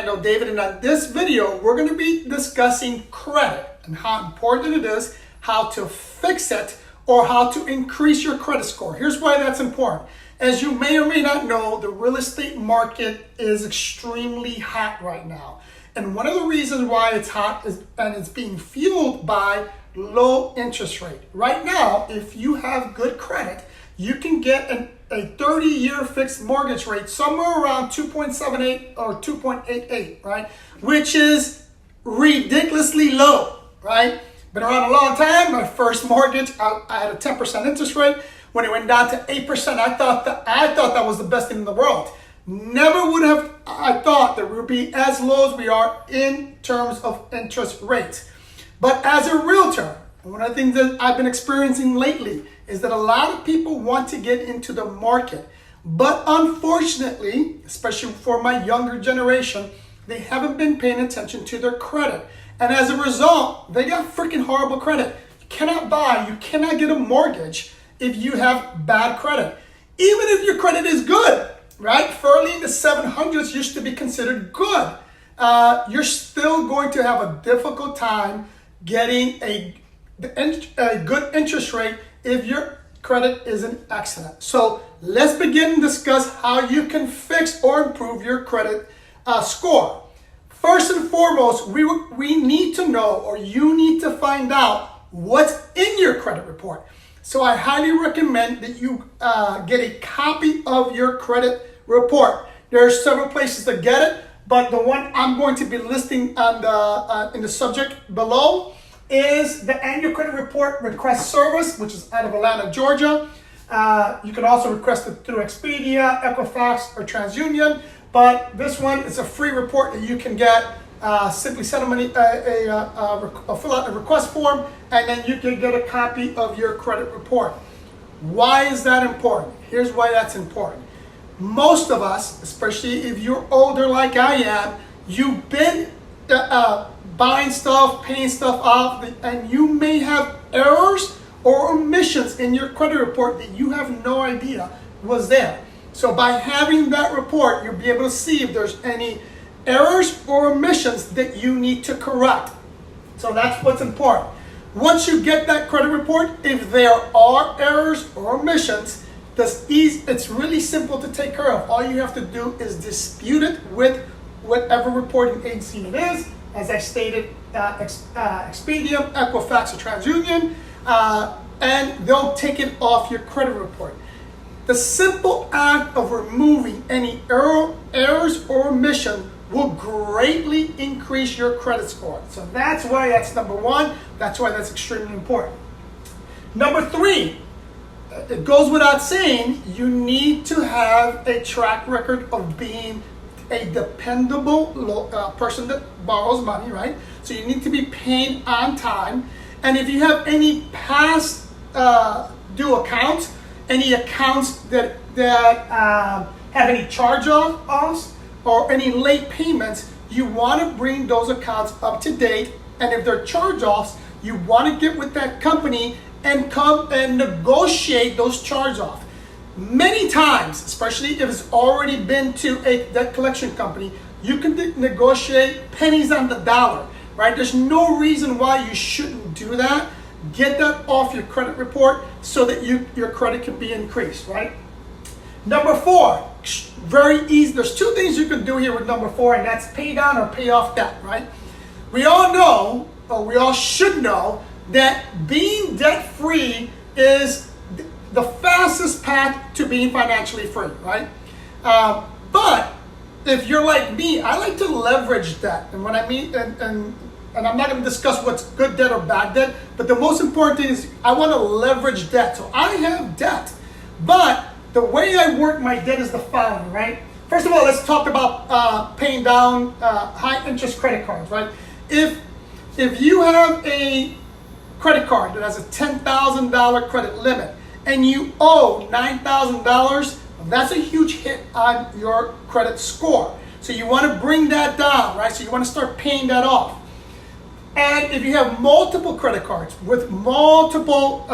Giraldo, David, and on this video, we're going to be discussing credit and how important it is, how to fix it, or how to increase your credit score. Here's why that's important. As you may or may not know, the real estate market is extremely hot right now. And one of the reasons why it's hot is, and it's being fueled by low interest rate. Right now, if you have good credit, you can get a 30-year fixed mortgage rate somewhere around 2.78 or 2.88, right? Which is ridiculously low, right? Been around a long time. My first mortgage, I had a 10% interest rate. When it went down to 8%, I thought that was the best thing in the world. Never would have I thought that we would be as low as we are in terms of interest rates. But as a realtor, one of the things that I've been experiencing lately is that a lot of people want to get into the market. But unfortunately, especially for my younger generation, they haven't been paying attention to their credit. And as a result, they got freaking horrible credit. You cannot buy, you cannot get a mortgage if you have bad credit. Even if your credit is good, right? Fairly in the 700s used to be considered good. You're still going to have a difficult time getting a good interest rate if your credit isn't excellent. So let's begin and discuss how you can fix or improve your credit score. First and foremost, we need to know, or you need to find out what's in your credit report. So I highly recommend that you get a copy of your credit report. There are several places to get it, but the one I'm going to be listing on in the subject below is the Annual Credit Report Request Service, which is out of Atlanta, Georgia. You can also request it through Expedia, Equifax, or TransUnion. But this one is a free report that you can get. Simply send them fill out a request form, and then you can get a copy of your credit report. Why is that important? Here's why that's important. Most of us, especially if you're older like I am, you've been buying stuff, paying stuff off, and you may have errors or omissions in your credit report that you have no idea was there. So by having that report, you'll be able to see if there's any errors or omissions that you need to correct. So that's what's important. Once you get that credit report, if there are errors or omissions, it's really simple to take care of. All you have to do is dispute it with whatever reporting agency it is. As I stated, Expedia, Equifax, or TransUnion, and they'll take it off your credit report. The simple act of removing any errors or omission will greatly increase your credit score. So that's why that's number one. That's why that's extremely important. Number three, it goes without saying, you need to have a track record of being a dependable person that borrows money, right? So you need to be paying on time. And if you have any past due accounts, any accounts that have any charge-offs or any late payments, you want to bring those accounts up to date. And if they're charge-offs, you want to get with that company and come and negotiate those charge-offs. Many times, especially if it's already been to a debt collection company, you can negotiate pennies on the dollar, right? There's no reason why you shouldn't do that. Get that off your credit report so that your credit can be increased, right? Number four, very easy. There's two things you can do here with number four, and that's pay down or pay off debt, right? We all know, or we all should know, that being debt-free is the fastest path to being financially free, right? But if you're like me, I like to leverage debt. And what I mean, and I'm not going to discuss what's good debt or bad debt, but the most important thing is I want to leverage debt. So I have debt, but the way I work my debt is the following, right? First of all, let's talk about paying down high interest credit cards, right? If you have a credit card that has a $10,000 credit limit and you owe $9,000, that's a huge hit on your credit score. So you want to bring that down, right? So you want to start paying that off. And if you have multiple credit cards with multiple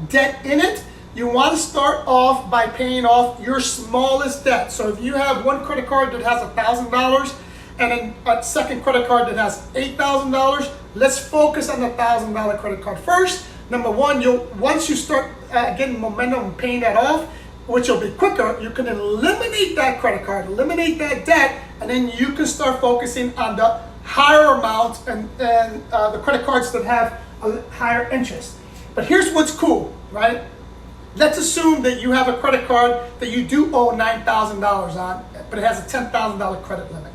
debt in it, you want to start off by paying off your smallest debt. So if you have one credit card that has $1,000 and then a second credit card that has $8,000, let's focus on the $1,000 credit card first. Number one, once you start getting momentum and paying that off, which will be quicker, you can eliminate that credit card, eliminate that debt, and then you can start focusing on the higher amounts and the credit cards that have a higher interest. But here's what's cool, right? Let's assume that you have a credit card that you do owe $9,000 on, but it has a $10,000 credit limit.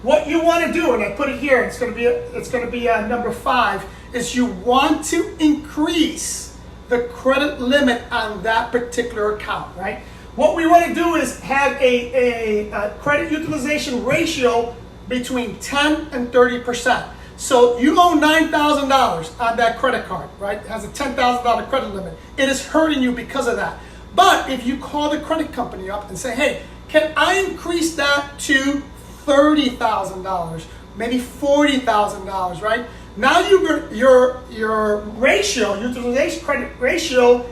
What you want to do, and I put it here, it's going to be number 5, is you want to increase the credit limit on that particular account, right? What we want to do is have a credit utilization ratio between 10 and 30%. So you owe $9,000 on that credit card, right? It has a $10,000 credit limit. It is hurting you because of that. But if you call the credit company up and say, hey, can I increase that to $30,000, maybe $40,000, right? Now your ratio, utilization credit ratio,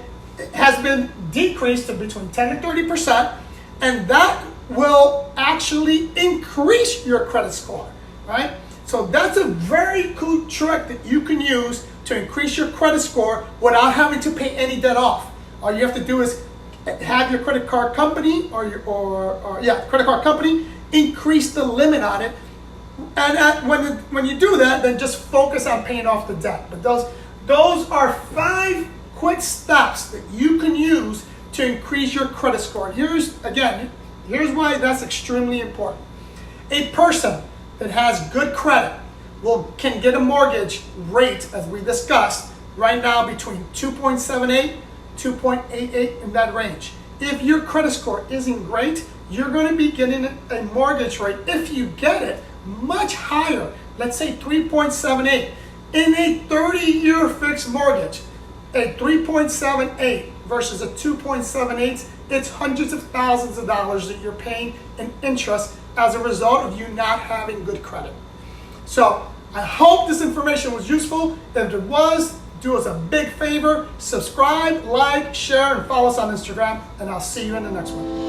has been decreased to between 10 and 30%, and that will actually increase your credit score, right? So that's a very cool trick that you can use to increase your credit score without having to pay any debt off. All you have to do is have your credit card company credit card company increase the limit on it. And when you do that, then just focus on paying off the debt. But those are 5 quick steps that you can use to increase your credit score. And here's why that's extremely important. A person that has good credit can get a mortgage rate, as we discussed, right now between 2.78, 2.88, in that range. If your credit score isn't great, you're going to be getting a mortgage rate, if you get it, much higher. Let's say 3.78. In a 30-year fixed mortgage, a 3.78 versus a 2.78, it's hundreds of thousands of dollars that you're paying in interest as a result of you not having good credit. So I hope this information was useful. If it was, do us a big favor, subscribe, like, share, and follow us on Instagram, and I'll see you in the next one.